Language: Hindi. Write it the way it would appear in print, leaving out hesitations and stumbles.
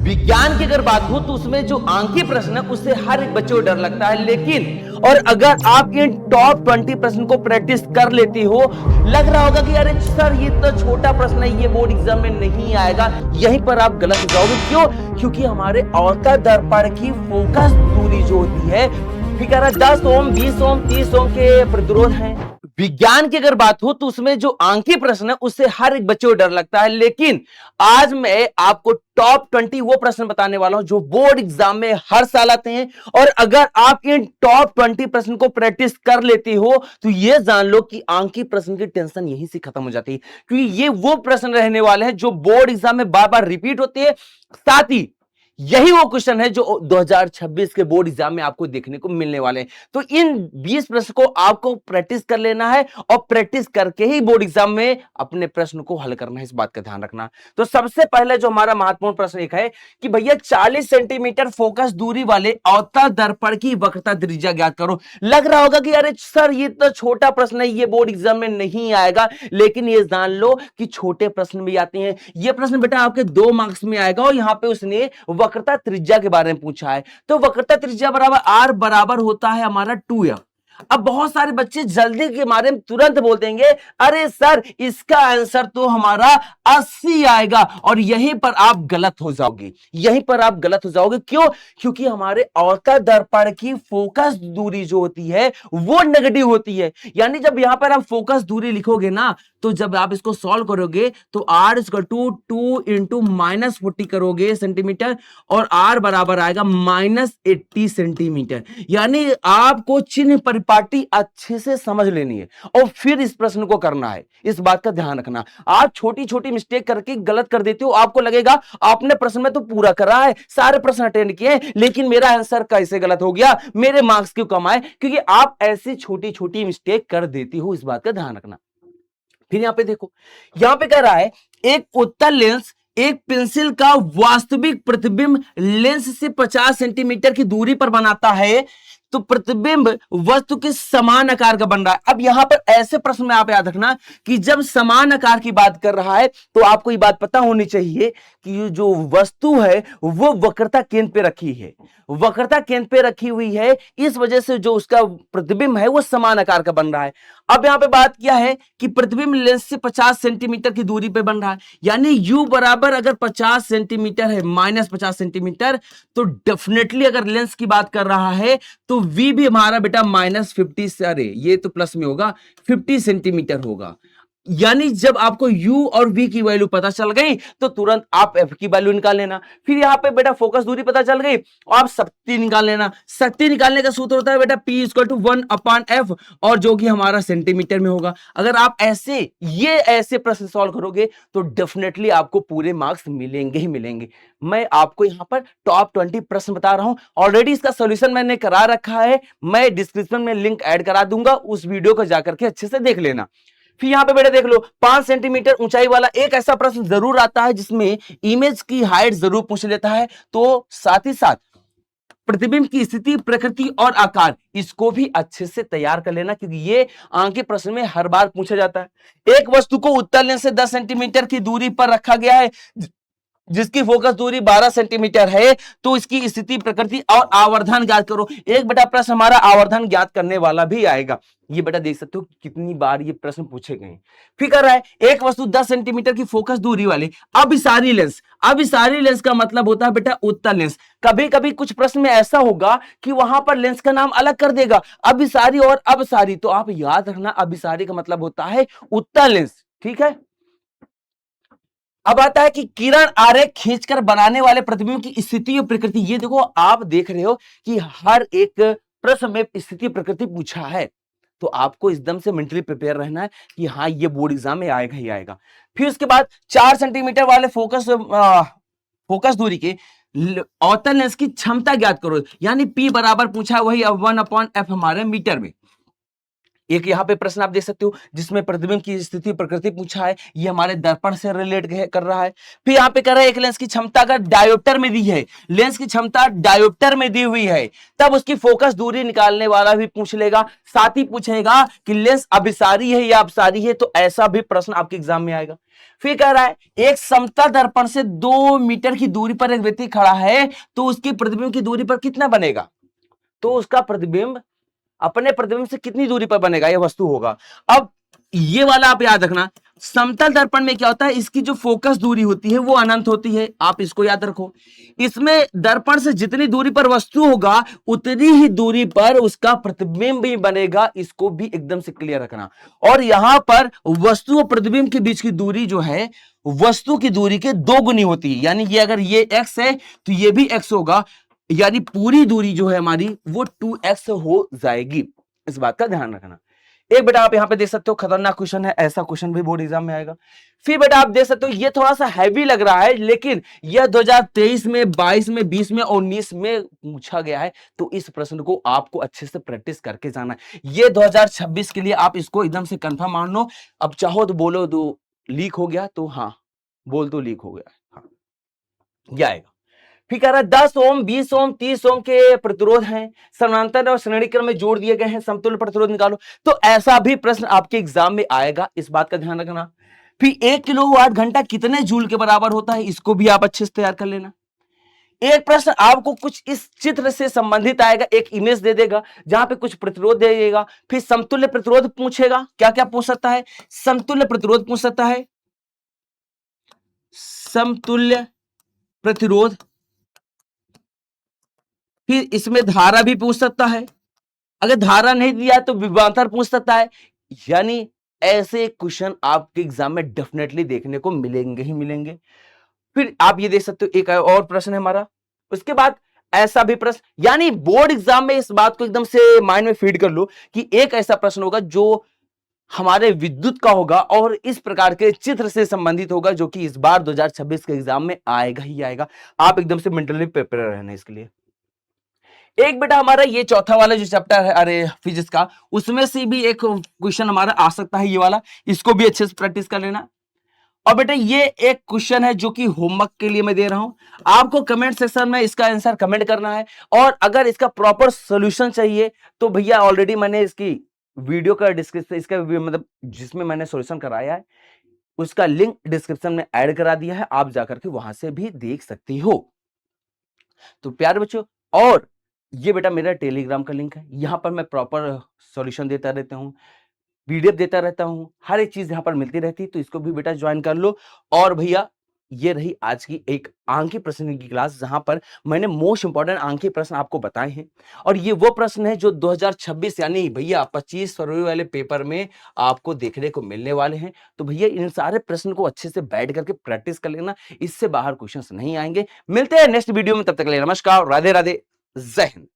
विज्ञान की अगर बात हो तो उसमें जो आंकी प्रश्न है उससे हर एक बच्चे को डर लगता है, लेकिन और अगर आप इन टॉप 20 प्रश्न को प्रैक्टिस कर लेती हो, लग रहा होगा कि अरे सर ये तो छोटा प्रश्न है, ये बोर्ड एग्जाम में नहीं आएगा, यहीं पर आप गलत हो जाओगे। क्यों? क्योंकि हमारे अवतल दर्पण की फोकस दूरी जो होती है, फिगर है 10 ओम, 20 ओम, 30 ओम के प्रतिरोध हैं। विज्ञान की अगर बात हो तो उसमें जो आंकी प्रश्न है उससे हर एक बच्चे को डर लगता है, लेकिन आज मैं आपको टॉप 20 वो प्रश्न बताने वाला हूं जो बोर्ड एग्जाम में हर साल आते हैं। और अगर आप इन टॉप 20 प्रश्न को प्रैक्टिस कर लेती हो तो ये जान लो कि आंकी प्रश्न की टेंशन यहीं से खत्म हो जाती है, क्योंकि ये वो प्रश्न रहने वाले हैं जो बोर्ड एग्जाम में बार बार रिपीट होते हैं। साथ ही यही वो क्वेश्चन है जो 2026 के बोर्ड एग्जाम में आपको देखने को मिलने वाले हैं। तो इन 20 प्रश्न को आपको प्रैक्टिस कर लेना है और प्रैक्टिस करके ही बोर्ड एग्जाम में अपने प्रश्न को हल करना है, इस बात का ध्यान रखना। तो सबसे पहले जो हमारा महत्वपूर्ण प्रश्न एक है कि भैया 40 सेंटीमीटर फोकस दूरी वाले अवतल दर्पण की वक्रता त्रिज्या ज्ञात करो। लग रहा होगा कि अरे सर ये तो छोटा प्रश्न है, ये बोर्ड एग्जाम में नहीं आएगा, लेकिन ये जान लो कि छोटे प्रश्न भी आते हैं। ये प्रश्न बेटा आपके 2 मार्क्स में आएगा और यहां पे उसने वक्रता त्रिज्या के बारे में पूछा है। तो वक्रता त्रिज्या बराबर आर बराबर होता है हमारा 2f। अब बहुत सारे बच्चे जल्दी के मारे में तुरंत बोल देंगे अरे सर इसका आंसर तो हमारा 80 आएगा, और यहीं पर आप गलत हो जाओगे, यहीं पर आप गलत हो जाओगे। क्यों? क्योंकि हमारे अवतल दर्पण की फोकस दूरी जो होती है वो नेगेटिव होती है। यानी जब यहां पर आप फोकस दूरी लिखोगे ना, तो जब आप इसको सॉल्व करोगे तो r इक्वल टू 2 इंटू -40 करोगे सेंटीमीटर, और r बराबर आएगा -80 सेंटीमीटर। यानी आपको चिन्ह परिपाटी अच्छे से समझ लेनी है और फिर इस प्रश्न को करना है, इस बात का ध्यान रखना। आप छोटी छोटी मिस्टेक करके गलत कर देते हो, आपको लगेगा आपने प्रश्न में तो पूरा करा है, सारे प्रश्न अटेंड किए, लेकिन मेरा आंसर कैसे गलत हो गया, मेरे मार्क्स क्यों कम आए? क्योंकि आप ऐसी छोटी छोटी मिस्टेक कर देती हो, इस बात का ध्यान रखना। फिर यहां पे देखो, यहां पे कह रहा है एक उत्तल लेंस एक पेंसिल का वास्तविक प्रतिबिंब लेंस से 50 सेंटीमीटर की दूरी पर बनाता है, तो प्रतिबिंब वस्तु के समान आकार का बन रहा है। अब यहां पर ऐसे प्रश्न में आप याद रखना कि जब समान आकार की बात कर रहा है तो आपको ये बात पता होनी चाहिए कि जो वस्तु है वो वक्रता केंद्र पे रखी है, वक्रता केंद्र पे रखी हुई है, इस वजह से जो उसका प्रतिबिंब है वो समान आकार का बन रहा है। अब यहां पे बात किया है कि प्रतिबिंब लेंस से 50 सेंटीमीटर की दूरी पे बन रहा है, यानी u बराबर अगर 50 सेंटीमीटर है -50 सेंटीमीटर, तो डेफिनेटली अगर लेंस की बात कर रहा है तो v भी हमारा बेटा -50 से, अरे ये तो प्लस में होगा, 50 सेंटीमीटर होगा। यानी जब आपको u और v की वैल्यू पता चल गई तो तुरंत आप f की वैल्यू निकाल लेना। फिर यहां पे बेटा फोकस दूरी पता चल गई और आप शक्ति निकाल लेना। शक्ति निकालने का सूत्र होता है बेटा p = 1/f, और जो कि हमारा सेंटीमीटर में होगा। अगर आप ऐसे प्रश्न सॉल्व करोगे तो डेफिनेटली आपको पूरे मार्क्स मिलेंगे ही मिलेंगे। मैं आपको यहां पर टॉप 20 प्रश्न बता रहा हूं, ऑलरेडी इसका सॉल्यूशन मैंने करा रखा है, मैं डिस्क्रिप्शन में लिंक ऐड करा दूंगा, उस वीडियो को जाकर के अच्छे से देख लेना। फिर यहां पे बेटा देख लो, 5 सेंटीमीटर ऊंचाई वाला एक ऐसा प्रश्न जरूर आता है जिसमें इमेज की हाइट जरूर पूछ लेता है, तो साथ ही साथ प्रतिबिंब की स्थिति, प्रकृति और आकार, इसको भी अच्छे से तैयार कर लेना, क्योंकि ये आंकी प्रश्न में हर बार पूछा जाता है। एक वस्तु को उत्तल लेंस से 10 सेंटीमीटर की दूरी पर रखा गया है जिसकी फोकस दूरी 12 सेंटीमीटर है, तो इसकी स्थिति, प्रकृति और आवर्धन ज्ञात करो। एक बेटा प्रश्न हमारा आवर्धन ज्ञात करने वाला भी आएगा। ये बेटा देख सकते हो कितनी बार ये प्रश्न पूछे गए। फिर कर रहा है एक वस्तु 10 सेंटीमीटर की फोकस दूरी वाले अभिसारी लेंस, अभिसारी लेंस का मतलब होता है बेटा उत्तल लेंस। कभी कभी कुछ प्रश्न में ऐसा होगा कि वहां पर लेंस का नाम अलग कर देगा, अभिसारी और अपसारी, तो आप याद रखना अभिसारी का मतलब होता है उत्तल लेंस, ठीक है। अब आता है कि किरण आरेख खींचकर बनाने वाले प्रतिबिंब की स्थिति और प्रकृति। ये देखो आप देख रहे हो कि हर एक प्रश्न में स्थिति प्रकृति पूछा है, तो आपको एकदम से मेंटली प्रिपेयर रहना है कि हाँ ये बोर्ड एग्जाम में आएगा ही आएगा। फिर उसके बाद 4 सेंटीमीटर वाले फोकस दूरी के अवतल लेंस की क्षमता ज्ञात करो, यानी P बराबर पूछा है वही 1/f हमारे मीटर में। एक यहाँ पे प्रश्न आप देख सकते हो जिसमें प्रतिबिंब की स्थिति प्रकृति पूछा है, ये हमारे दर्पण से रिलेट कर रहा है। फिर यहाँ पे कह रहा है एक लेंस की क्षमता अगर डायोप्टर में दी है, लेंस की क्षमता डायोप्टर में दी हुई है, तब उसकी फोकस दूरी निकालने वाला भी पूछ लेगा। साथ ही पूछेगा कि लेंस अभिसारी है या अपसारी है, तो ऐसा भी प्रश्न आपके एग्जाम में आएगा। फिर कह रहा है एक समतल दर्पण से 2 मीटर की दूरी पर एक व्यक्ति खड़ा है, तो उसकी प्रतिबिंब की दूरी पर कितना बनेगा? तो उसका प्रतिबिंब अपने प्रतिबिंब से कितनी दूरी पर बनेगा, यह वस्तु होगा। अब ये वाला आप याद रखना, समतल दर्पण में क्या होता है, इसकी जो फोकस दूरी होती है वो अनंत होती है, आप इसको याद रखो। इसमें दर्पण से जितनी दूरी पर वस्तु होगा उतनी ही दूरी पर उसका प्रतिबिंब भी बनेगा, इसको भी एकदम से क्लियर रखना। और यहां पर वस्तु और प्रतिबिंब के बीच की दूरी जो है वस्तु की दूरी के 2 गुनी होती है, यानी ये अगर ये x है तो ये भी x होगा, यानी पूरी दूरी जो है हमारी वो 2x हो जाएगी। इस बात का ध्यान रखना। एक बेटा आप यहां पे देख सकते हो खतरनाक क्वेश्चन है, ऐसा क्वेश्चन भी बोर्ड एग्जाम में आएगा। फिर बेटा आप देख सकते हो ये थोड़ा सा हैवी लग रहा है, लेकिन यह 2023 में 22 में 20 में 19 में पूछा गया है, तो इस प्रश्न को आपको अच्छे से प्रैक्टिस करके जाना है। ये 2026 के लिए आप इसको एकदम से कंफर्म मान लो। अब चाहो तो बोलो दो लीक हो गया, तो हाँ बोल तो लीक हो गया, हाँ ये आएगा। फिर कह रहा है 10 ओम 20 ओम 30 ओम के प्रतिरोध हैं, समानांतर और श्रेणी क्रम में जोड़ दिए गए हैं, समतुल्य प्रतिरोध निकालो। तो ऐसा भी प्रश्न आपके एग्जाम में आएगा, इस बात का ध्यान रखना। फिर 1 किलोवाट घंटा कितने जूल के बराबर होता है, इसको भी आप अच्छे से तैयार कर लेना। एक प्रश्न आपको कुछ इस चित्र से संबंधित आएगा, एक इमेज दे देगा जहां पे कुछ प्रतिरोध दे देगा, फिर समतुल्य प्रतिरोध पूछेगा। क्या क्या पूछ सकता है? समतुल्य प्रतिरोध पूछ सकता है, समतुल्य प्रतिरोध। फिर इसमें धारा भी पूछ सकता है, अगर धारा नहीं दिया तो विभवांतर पूछ सकता है। यानी ऐसे क्वेश्चन आपके एग्जाम में डेफिनेटली देखने को मिलेंगे ही मिलेंगे। फिर आप ये देख सकते हो एक और प्रश्न है हमारा, उसके बाद ऐसा भी प्रश्न, यानी बोर्ड एग्जाम में इस बात को एकदम से माइंड में फीड कर लो कि एक ऐसा प्रश्न होगा जो हमारे विद्युत का होगा और इस प्रकार के चित्र से संबंधित होगा, जो कि इस बार 2026 के एग्जाम में आएगा ही आएगा। आप एकदम से मेंटली प्रिपेयर रहना इसके लिए। एक बेटा हमारा ये चौथा वाला जो चैप्टर है अरे फिजिक्स का, उसमें से भी एक क्वेश्चन हमारा आ सकता है, ये वाला, इसको भी अच्छे से प्रैक्टिस कर लेना। और बेटा ये एक क्वेश्चन है जो कि होमवर्क के लिए मैं दे रहा हूं, आपको कमेंट सेक्शन में इसका आंसर कमेंट करना है। और अगर इसका प्रॉपर सॉल्यूशन चाहिए तो भैया ऑलरेडी मैंने इसकी वीडियो का डिस्क्रिप्शन, इसका मतलब जिसमें मैंने सॉल्यूशन कराया है उसका लिंक डिस्क्रिप्शन में ऐड करा दिया है, आप जाकर के वहां से भी देख सकती हो। तो प्यारे बच्चों, और ये बेटा मेरा टेलीग्राम का लिंक है, यहां पर मैं प्रॉपर सॉल्यूशन देता रहता हूं, पीडीएफ देता रहता हूं, हर एक चीज यहां पर मिलती रहती है, तो इसको भी बेटा ज्वाइन कर लो। और भैया ये रही आज की एक आंकी प्रश्न की क्लास, जहां पर मैंने मोस्ट इंपॉर्टेंट आंकी प्रश्न आपको बताए हैं। और ये वो प्रश्न है जो 2026 यानी भैया 25 फरवरी वाले पेपर में आपको देखने को मिलने वाले हैं। तो भैया इन सारे प्रश्न को अच्छे से बैठ करके प्रैक्टिस कर लेना, इससे बाहर क्वेश्चंस नहीं आएंगे। मिलते हैं नेक्स्ट वीडियो में, तब तक के लिए नमस्कार, राधे राधे, जय हिंद।